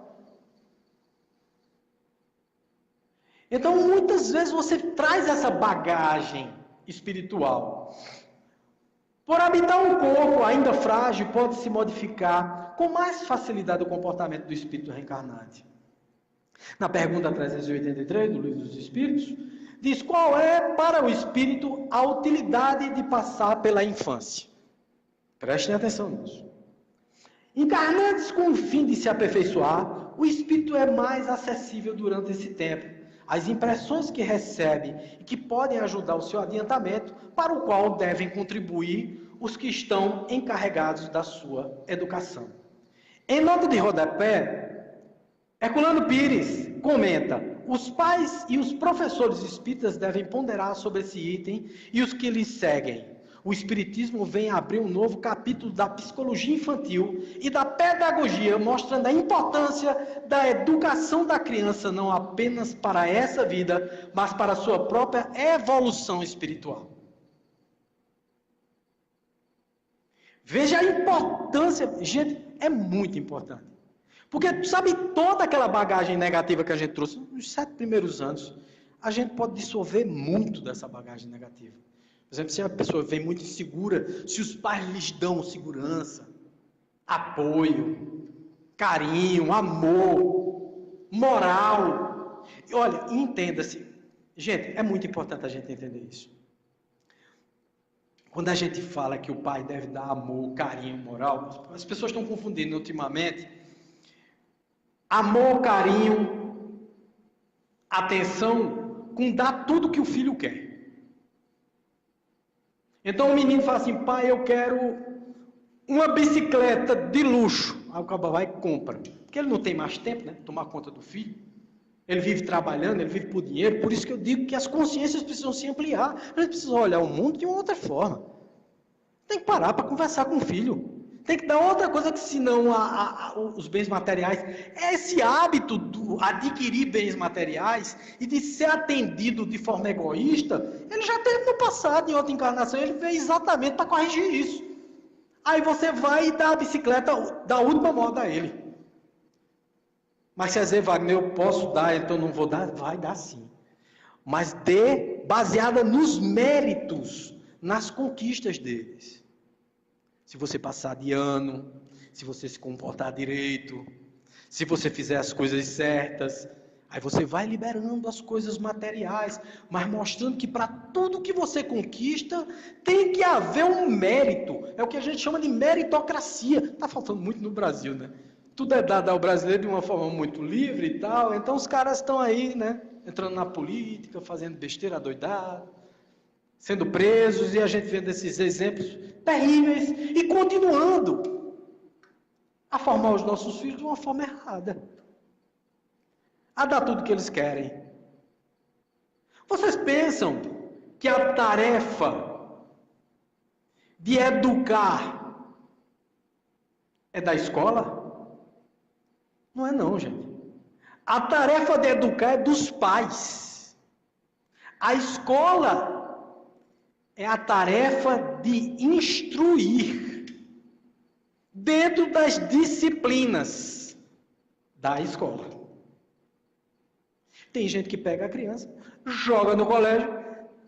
Então, muitas vezes você traz essa bagagem espiritual. Por habitar um corpo ainda frágil, pode se modificar com mais facilidade o comportamento do espírito reencarnante. Na pergunta 383 do Livro dos Espíritos, diz qual é para o espírito a utilidade de passar pela infância. Prestem atenção nisso. Encarnados com o fim de se aperfeiçoar, o espírito é mais acessível durante esse tempo. As impressões que recebe e que podem ajudar o seu adiantamento, para o qual devem contribuir os que estão encarregados da sua educação. Em nota de rodapé, Herculano Pires comenta: os pais e os professores espíritas devem ponderar sobre esse item e os que lhes seguem. O Espiritismo vem abrir um novo capítulo da psicologia infantil e da pedagogia, mostrando a importância da educação da criança, não apenas para essa vida, mas para a sua própria evolução espiritual. Veja a importância, gente, é muito importante. Porque, sabe, toda aquela bagagem negativa que a gente trouxe nos 7 primeiros anos, a gente pode dissolver muito dessa bagagem negativa. Por exemplo, se a pessoa vem muito insegura, se os pais lhes dão segurança, apoio, carinho, amor, moral. E olha, entenda-se. Gente, é muito importante a gente entender isso. Quando a gente fala que o pai deve dar amor, carinho, moral, as pessoas estão confundindo ultimamente amor, carinho, atenção com dar tudo que o filho quer. Então o menino fala assim: pai, eu quero uma bicicleta de luxo. Aí o cabo vai e compra. Porque ele não tem mais tempo, né? Tomar conta do filho. Ele vive trabalhando, ele vive por dinheiro. Por isso que eu digo que as consciências precisam se ampliar. A gente precisa olhar o mundo de uma outra forma. Tem que parar para conversar com o filho. Tem que dar outra coisa que senão os bens materiais. Esse hábito de adquirir bens materiais e de ser atendido de forma egoísta, ele já teve no passado, em outra encarnação, ele veio exatamente para corrigir isso. Aí você vai e dá a bicicleta da última moda a ele. Mas se dizer, Wagner, eu posso dar, então não vou dar, vai dar sim. Mas dê baseada nos méritos, nas conquistas deles. Se você passar de ano, se você se comportar direito, se você fizer as coisas certas, aí você vai liberando as coisas materiais, mas mostrando que para tudo que você conquista, tem que haver um mérito. É o que a gente chama de meritocracia. Está faltando muito no Brasil, né? Tudo é dado ao brasileiro de uma forma muito livre e tal, então os caras estão aí, né? Entrando na política, fazendo besteira doidada, sendo presos, e a gente vendo esses exemplos terríveis e continuando a formar os nossos filhos de uma forma errada, a dar tudo que eles querem. Vocês pensam que a tarefa de educar é da escola? Não é não, gente. A tarefa de educar é dos pais. A escola é a tarefa de instruir dentro das disciplinas da escola. Tem gente que pega a criança, joga no colégio,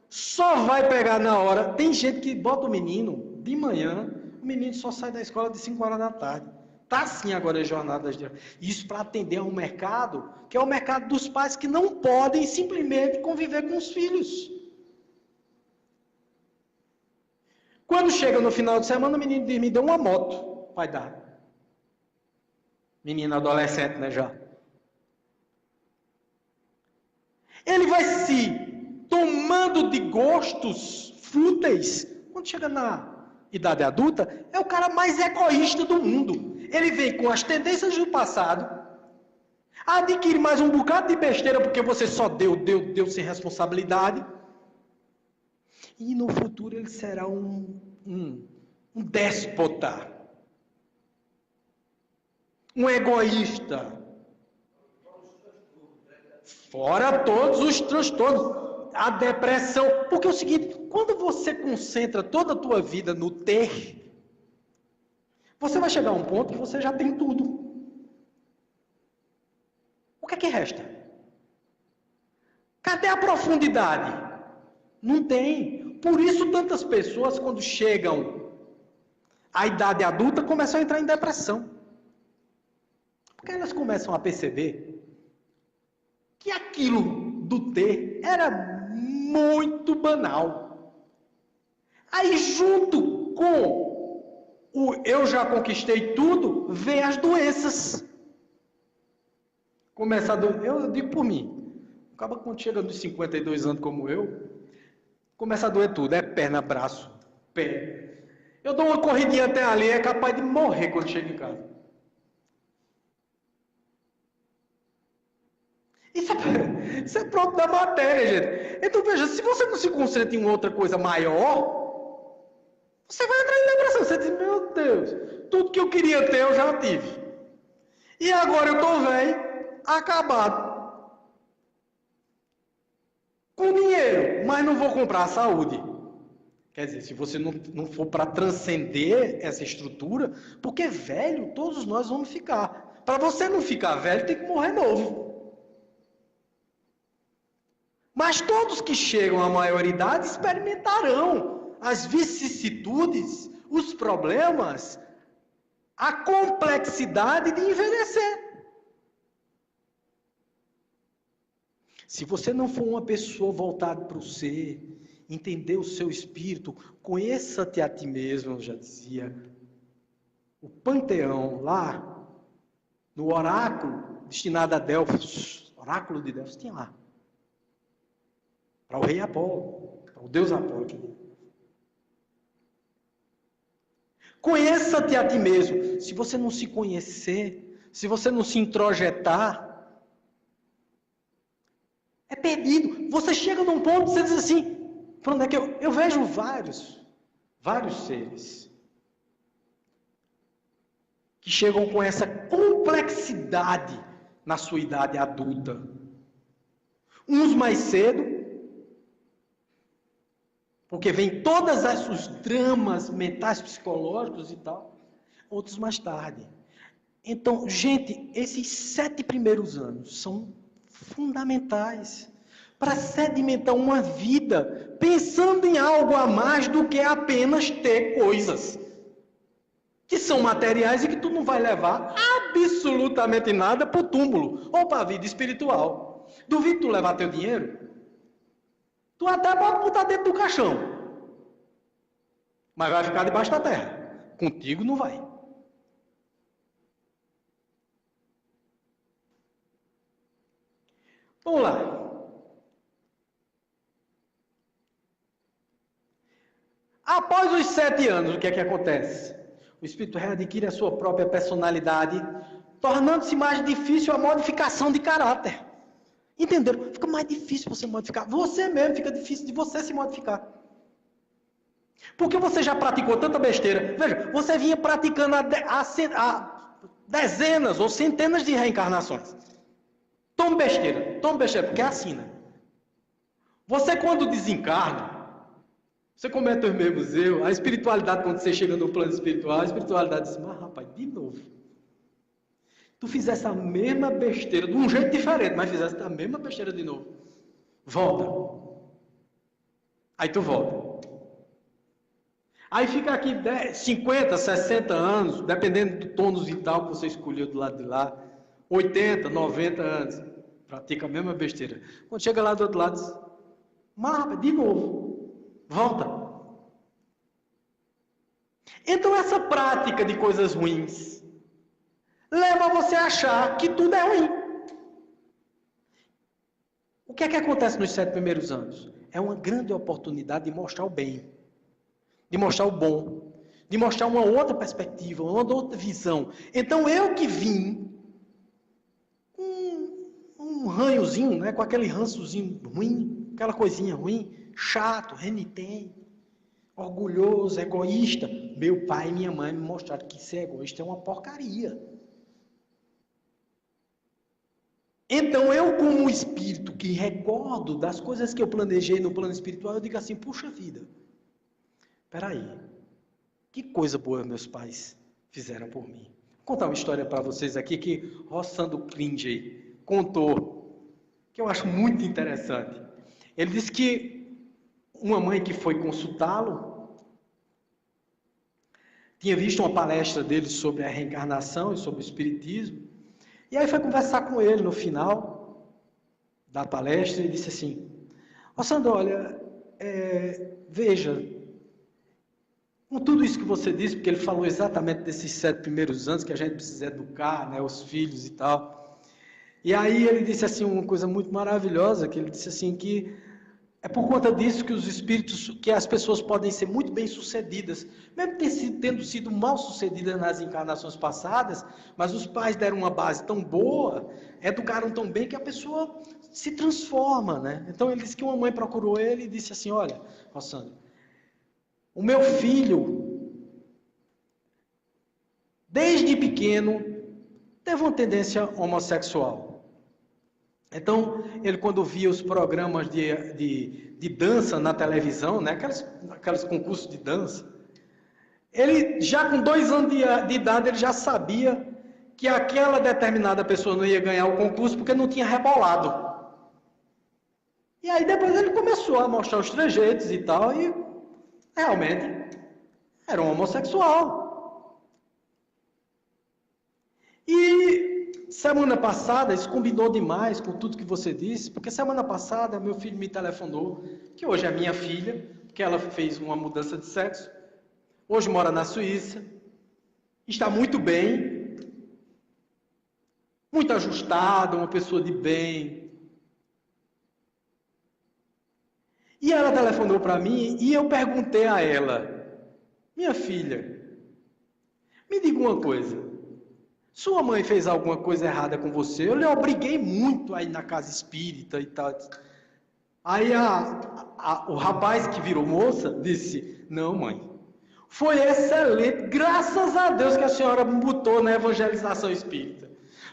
só vai pegar na hora. Tem gente que bota o menino de manhã, o menino só sai da escola de 5 horas da tarde. Está assim agora as jornadas de... Isso para atender a um mercado, que é o mercado dos pais que não podem simplesmente conviver com os filhos. Quando chega no final de semana, o menino diz, me deu uma moto. Vai dar. Menino adolescente, né, já. Ele vai se tomando de gostos fúteis. Quando chega na idade adulta, é o cara mais egoísta do mundo. Ele vem com as tendências do passado, adquire mais um bocado de besteira porque você só deu sem responsabilidade. E no futuro ele será um déspota. Um egoísta. Fora todos os transtornos. A depressão. Porque é o seguinte, quando você concentra toda a tua vida no ter, você vai chegar a um ponto que você já tem tudo. O que é que resta? Cadê a profundidade? Não tem. Por isso tantas pessoas, quando chegam à idade adulta, começam a entrar em depressão. Porque elas começam a perceber que aquilo do ter era muito banal. Aí, junto com o eu já conquistei tudo, vem as doenças. Começa a doer. Eu digo por mim. Acaba quando chega nos 52 anos como eu, começa a doer tudo. É perna, braço, pé. Eu dou uma corridinha até ali, é capaz de morrer quando chego em casa. Isso é próprio da matéria, gente. Então veja, se você não se concentra em outra coisa maior, você vai entrar em depressão. Você diz, meu Deus, tudo que eu queria ter eu já tive. E agora eu estou velho, acabado. Com dinheiro, mas não vou comprar a saúde. Quer dizer, se você não for para transcender essa estrutura, porque velho, todos nós vamos ficar. Para você não ficar velho, tem que morrer novo. Mas todos que chegam à maioridade experimentarão as vicissitudes, os problemas, a complexidade de envelhecer. Se você não for uma pessoa voltada para o ser, entender o seu espírito, conheça-te a ti mesmo, já dizia o Panteão lá, no oráculo destinado a Delfos, oráculo de Delfos, tinha lá. Para o rei Apolo, para o deus Apolo. Conheça-te a ti mesmo. Se você não se conhecer, se você não se introjetar, é perdido. Você chega num ponto, você diz assim, para onde é que eu vejo vários seres que chegam com essa complexidade na sua idade adulta. Uns mais cedo, porque vem todos os dramas mentais, psicológicos e tal. Outros mais tarde. Então, gente, esses 7 primeiros anos são fundamentais para sedimentar uma vida pensando em algo a mais do que apenas ter coisas que são materiais e que tu não vai levar absolutamente nada para o túmulo ou para a vida espiritual. Duvido tu levar teu dinheiro? Tu até pode botar dentro do caixão. Mas vai ficar debaixo da terra. Contigo não vai. Vamos lá. Após os 7 anos, o que é que acontece? O espírito readquire a sua própria personalidade, tornando-se mais difícil a modificação de caráter. Entenderam? Fica mais difícil você modificar. Você mesmo fica difícil de você se modificar. Porque você já praticou tanta besteira. Veja, você vinha praticando há dezenas ou centenas de reencarnações. Tome besteira, porque é assim, né? Você quando desencarna, você comete os mesmos erros. A espiritualidade, quando você chega no plano espiritual, a espiritualidade diz, mas rapaz, de novo. Tu fizesse a mesma besteira, de um jeito diferente, mas fizesse a mesma besteira de novo. Volta. Aí tu volta. Aí fica aqui 50, 60 anos, dependendo do tônus vital que você escolheu do lado de lá, 80, 90 anos, pratica a mesma besteira. Quando chega lá do outro lado, diz, mas de novo, volta. Então essa prática de coisas ruins leva você a achar que tudo é ruim. O que é que acontece nos 7 primeiros anos? É uma grande oportunidade de mostrar o bem, de mostrar o bom, de mostrar uma outra perspectiva, uma outra visão. Então eu que vim um ranhozinho, né, com aquele rançozinho ruim, aquela coisinha ruim, chato, renitente, orgulhoso, egoísta. Meu pai e minha mãe me mostraram que ser egoísta é uma porcaria. Então eu, como espírito que recordo das coisas que eu planejei no plano espiritual, eu digo assim, puxa vida, peraí, que coisa boa meus pais fizeram por mim. Vou contar uma história para vocês aqui que Rossandro Klinger contou, que eu acho muito interessante. Ele disse que uma mãe que foi consultá-lo tinha visto uma palestra dele sobre a reencarnação e sobre o espiritismo, e aí foi conversar com ele no final da palestra e disse assim, Rossandro, olha, veja, com tudo isso que você disse, porque ele falou exatamente desses 7 primeiros anos que a gente precisa educar, né, os filhos e tal. E aí ele disse assim uma coisa muito maravilhosa, que ele disse assim que é por conta disso que os espíritos, que as pessoas podem ser muito bem sucedidas, mesmo tendo sido mal sucedidas nas encarnações passadas, mas os pais deram uma base tão boa, educaram tão bem que a pessoa se transforma, né? Então ele disse que uma mãe procurou ele e disse assim, olha, Rossandro, o meu filho, desde pequeno, teve uma tendência homossexual. Então, ele quando via os programas de dança na televisão, né, aqueles concursos de dança, ele já com 2 anos de idade, ele já sabia que aquela determinada pessoa não ia ganhar o concurso porque não tinha rebolado. E aí depois ele começou a mostrar os trejeitos e tal, e realmente era um homossexual. E semana passada, isso combinou demais com tudo que você disse, porque semana passada meu filho me telefonou, que hoje é minha filha, que ela fez uma mudança de sexo, hoje mora na Suíça, está muito bem, muito ajustada, uma pessoa de bem. E ela telefonou para mim e eu perguntei a ela, minha filha, me diga uma coisa, sua mãe fez alguma coisa errada com você? Eu lhe obriguei muito a ir na casa espírita e tal. Aí o rapaz que virou moça disse, não mãe, foi excelente, graças a Deus que a senhora me botou na evangelização espírita.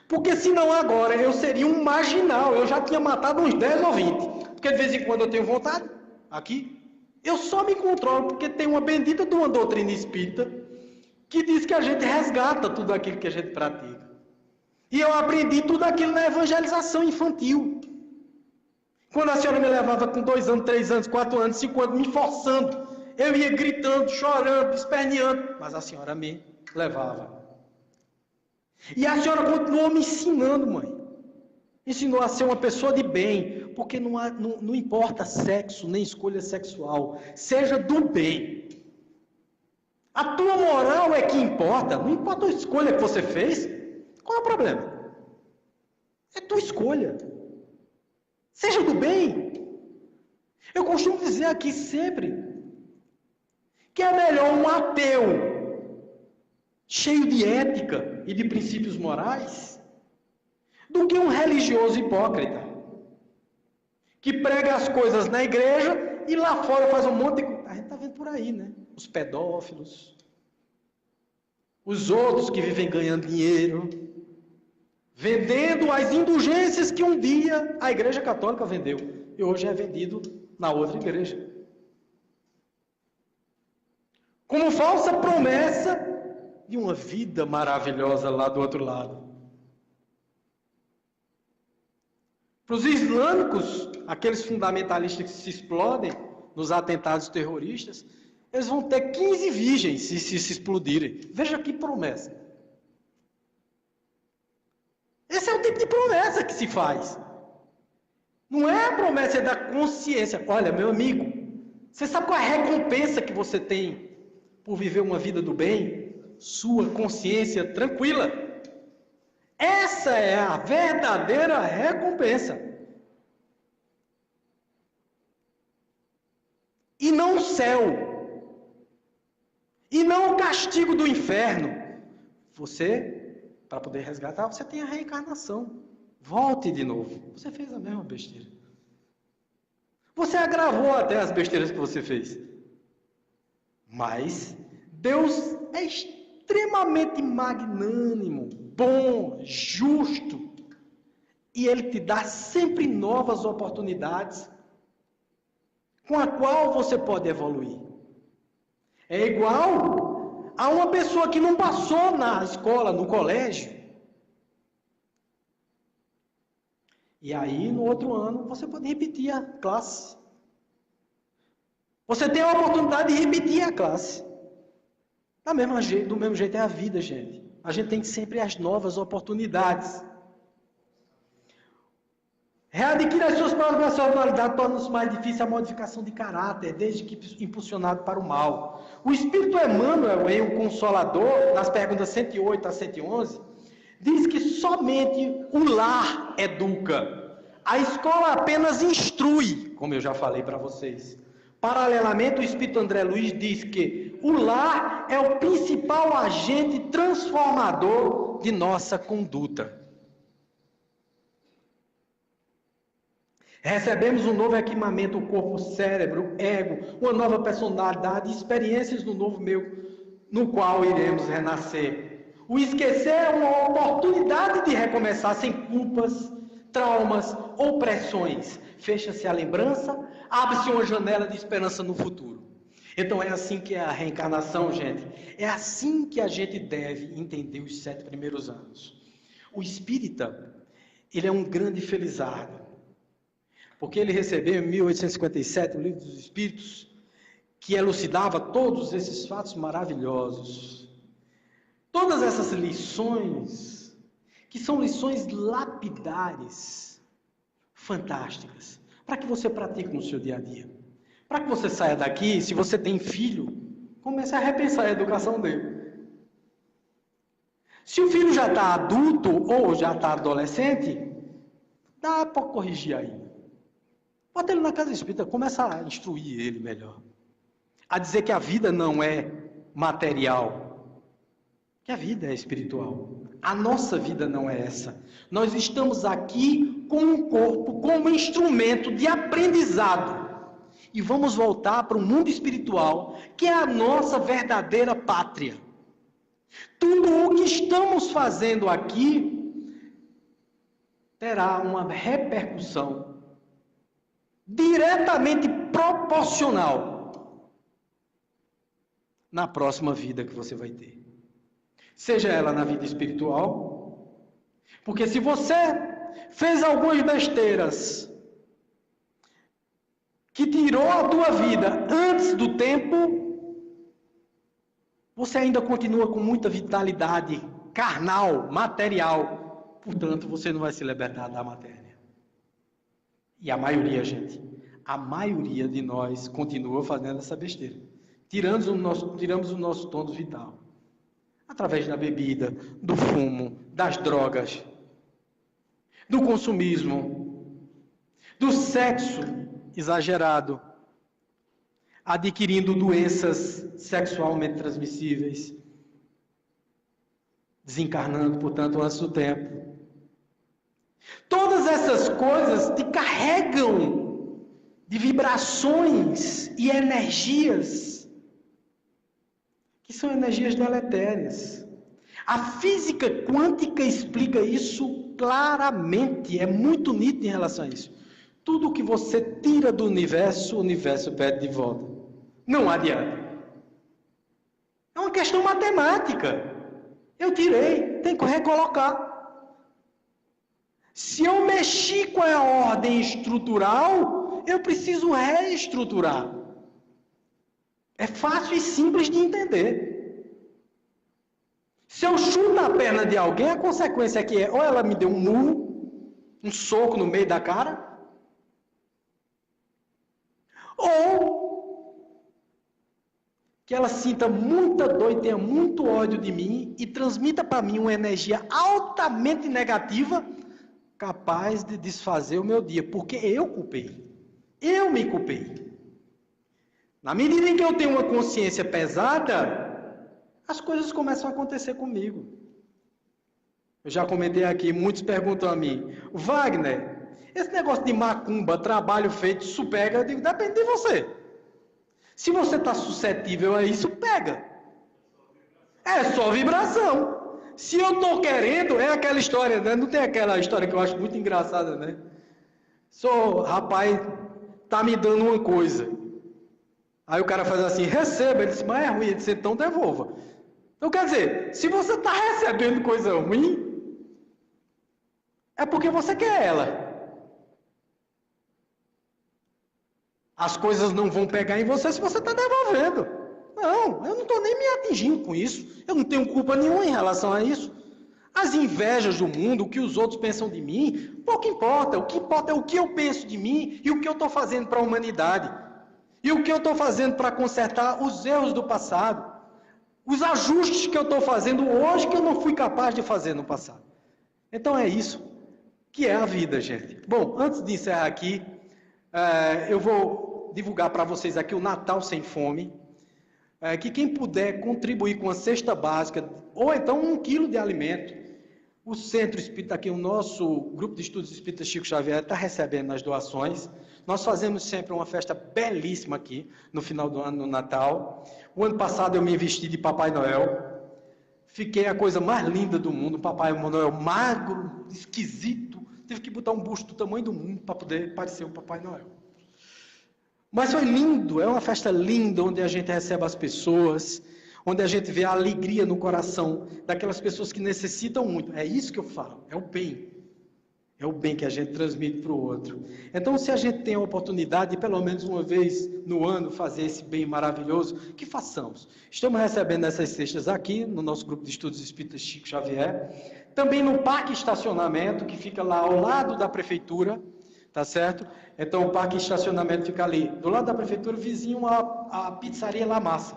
Porque senão agora eu seria um marginal, eu já tinha matado uns 10 ou 20. Porque de vez em quando eu tenho vontade, aqui, eu só me controlo porque tem uma bendita de uma doutrina espírita que diz que a gente resgata tudo aquilo que a gente pratica. E eu aprendi tudo aquilo na evangelização infantil. Quando a senhora me levava com 2 anos, 3 anos, 4 anos, 5 anos, me forçando, eu ia gritando, chorando, esperneando, mas a senhora me levava. E a senhora continuou me ensinando, mãe. Ensinou a ser uma pessoa de bem, porque não importa sexo, nem escolha sexual, seja do bem. A tua moral é que importa, não importa a escolha que você fez, qual é o problema? É tua escolha. Seja do bem. Eu costumo dizer aqui sempre que é melhor um ateu cheio de ética e de princípios morais do que um religioso hipócrita que prega as coisas na igreja e lá fora faz um monte de... está vendo por aí, né? Os pedófilos, os outros que vivem ganhando dinheiro, vendendo as indulgências que um dia a Igreja Católica vendeu, e hoje é vendido na outra igreja. Como falsa promessa de uma vida maravilhosa lá do outro lado. Para os islâmicos, aqueles fundamentalistas que se explodem nos atentados terroristas, eles vão ter 15 virgens se explodirem. Veja que promessa. Esse é o tipo de promessa que se faz. Não é a promessa da consciência. Olha, meu amigo, você sabe qual é a recompensa que você tem por viver uma vida do bem? Sua consciência tranquila. Essa é a verdadeira recompensa. E não o céu. E não o castigo do inferno. Você, para poder resgatar, você tem a reencarnação. Volte de novo. Você fez a mesma besteira. Você agravou até as besteiras que você fez. Mas Deus é extremamente magnânimo, bom, justo. E Ele te dá sempre novas oportunidades com a qual você pode evoluir. É igual a uma pessoa que não passou na escola, no colégio. E aí, no outro ano, você pode repetir a classe. Você tem a oportunidade de repetir a classe. Do mesmo jeito é a vida, gente. A gente tem sempre as novas oportunidades. Readquirir as suas personalidades torna-se mais difícil a modificação de caráter, desde que impulsionado para o mal. O Espírito Emmanuel, em O Consolador, nas perguntas 108 a 111, diz que somente o lar educa. A escola apenas instrui, como eu já falei para vocês. Paralelamente, o Espírito André Luiz diz que o lar é o principal agente transformador de nossa conduta. Recebemos um novo equipamento, o corpo, o cérebro, o ego, uma nova personalidade, experiências no novo meio, no qual iremos renascer. O esquecer é uma oportunidade de recomeçar sem culpas, traumas ou pressões. Fecha-se a lembrança, abre-se uma janela de esperança no futuro. Então é assim que é a reencarnação, gente. É assim que a gente deve entender os 7 primeiros anos. O espírita, ele é um grande felizardo. Porque ele recebeu em 1857 o Livro dos Espíritos, que elucidava todos esses fatos maravilhosos. Todas essas lições, que são lições lapidares, fantásticas, para que você pratique no seu dia a dia. Para que você saia daqui, se você tem filho, comece a repensar a educação dele. Se o filho já está adulto ou já está adolescente, dá para corrigir aí. Bota ele na casa espírita, começa a instruir ele melhor. A dizer que a vida não é material, que a vida é espiritual. A nossa vida não é essa. Nós estamos aqui com um corpo, como instrumento de aprendizado. E vamos voltar para o mundo espiritual, que é a nossa verdadeira pátria. Tudo o que estamos fazendo aqui terá uma repercussão diretamente proporcional na próxima vida que você vai ter. Seja ela na vida espiritual, porque se você fez algumas besteiras que tirou a tua vida antes do tempo, você ainda continua com muita vitalidade carnal, material, portanto você não vai se libertar da matéria. E a maioria, gente, a maioria de nós continua fazendo essa besteira. Tiramos o nosso tom vital. Através da bebida, do fumo, das drogas, do consumismo, do sexo exagerado, adquirindo doenças sexualmente transmissíveis, desencarnando, portanto, antes do tempo. Todas essas coisas te carregam de vibrações e energias, que são energias deletérias. A física quântica explica isso claramente, é muito nítido em relação a isso. Tudo que você tira do universo, o universo pede de volta. Não adianta. É uma questão matemática. Eu tirei, tem que recolocar. Se eu mexi com a ordem estrutural, eu preciso reestruturar. É fácil e simples de entender. Se eu chuto a perna de alguém, a consequência é que ou ela me deu um murro, um soco no meio da cara, ou que ela sinta muita dor e tenha muito ódio de mim e transmita para mim uma energia altamente negativa, capaz de desfazer o meu dia, porque eu culpei. Eu me culpei. Na medida em que eu tenho uma consciência pesada, as coisas começam a acontecer comigo. Eu já comentei aqui, muitos perguntam a mim, Wagner, esse negócio de macumba, trabalho feito, isso pega? Eu digo, depende de você. Se você está suscetível a isso, pega. É só vibração. Se eu estou querendo, é aquela história, né? Não tem aquela história que eu acho muito engraçada, né? Rapaz, tá me dando uma coisa. Aí o cara faz assim, receba. Ele disse, mas é ruim. Ele disse, então devolva. Então quer dizer, se você está recebendo coisa ruim, é porque você quer ela. As coisas não vão pegar em você se você está devolvendo. Não, eu não estou nem me atingindo com isso. Eu não tenho culpa nenhuma em relação a isso. As invejas do mundo, o que os outros pensam de mim, pouco importa. O que importa é o que eu penso de mim e o que eu estou fazendo para a humanidade. E o que eu estou fazendo para consertar os erros do passado. Os ajustes que eu estou fazendo hoje que eu não fui capaz de fazer no passado. Então é isso que é a vida, gente. Bom, antes de encerrar aqui, eu vou divulgar para vocês aqui o Natal Sem Fome, que quem puder contribuir com a cesta básica, ou então 1 quilo de alimento, o Centro Espírita aqui, o nosso Grupo de Estudos Espíritas Chico Xavier, está recebendo as doações. Nós fazemos sempre uma festa belíssima aqui, no final do ano, no Natal. O ano passado eu me vesti de Papai Noel, fiquei a coisa mais linda do mundo, Papai Noel magro, esquisito, teve que botar um busto do tamanho do mundo para poder parecer o Papai Noel. Mas foi lindo, é uma festa linda, onde a gente recebe as pessoas, onde a gente vê a alegria no coração daquelas pessoas que necessitam muito. É isso que eu falo, é o bem. É o bem que a gente transmite para o outro. Então, se a gente tem a oportunidade de, pelo menos uma vez no ano, fazer esse bem maravilhoso, que façamos. Estamos recebendo essas cestas aqui, no nosso Grupo de Estudos Espíritas Chico Xavier. Também no Parque Estacionamento, que fica lá ao lado da Prefeitura, tá certo? Então, o Parque Estacionamento fica ali, do lado da Prefeitura, vizinho à Pizzaria La Massa.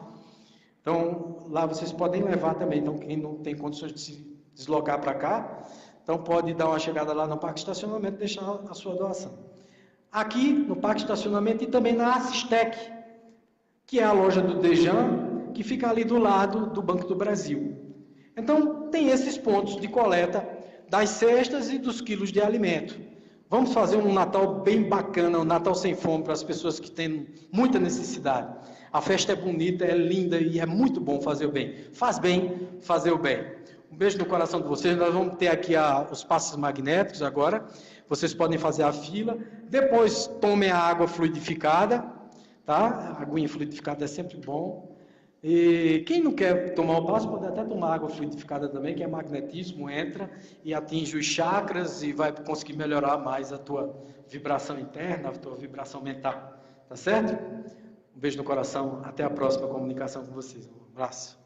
Então, lá vocês podem levar também. Então, quem não tem condições de se deslocar para cá, então pode dar uma chegada lá no Parque Estacionamento e deixar a sua doação. Aqui no Parque Estacionamento e também na Assistec, que é a loja do Dejan, que fica ali do lado do Banco do Brasil. Então tem esses pontos de coleta das cestas e dos quilos de alimento. Vamos fazer um Natal bem bacana, um Natal sem fome para as pessoas que têm muita necessidade. A festa é bonita, é linda e é muito bom fazer o bem. Faz bem fazer o bem. Um beijo no coração de vocês. Nós vamos ter aqui os passos magnéticos agora. Vocês podem fazer a fila. Depois tomem a água fluidificada, tá? A aguinha fluidificada é sempre bom. E quem não quer tomar o passo pode até tomar água fluidificada também, que é magnetismo, entra e atinge os chakras e vai conseguir melhorar mais a tua vibração interna, a tua vibração mental. Tá certo? Um beijo no coração. Até a próxima comunicação com vocês. Um abraço.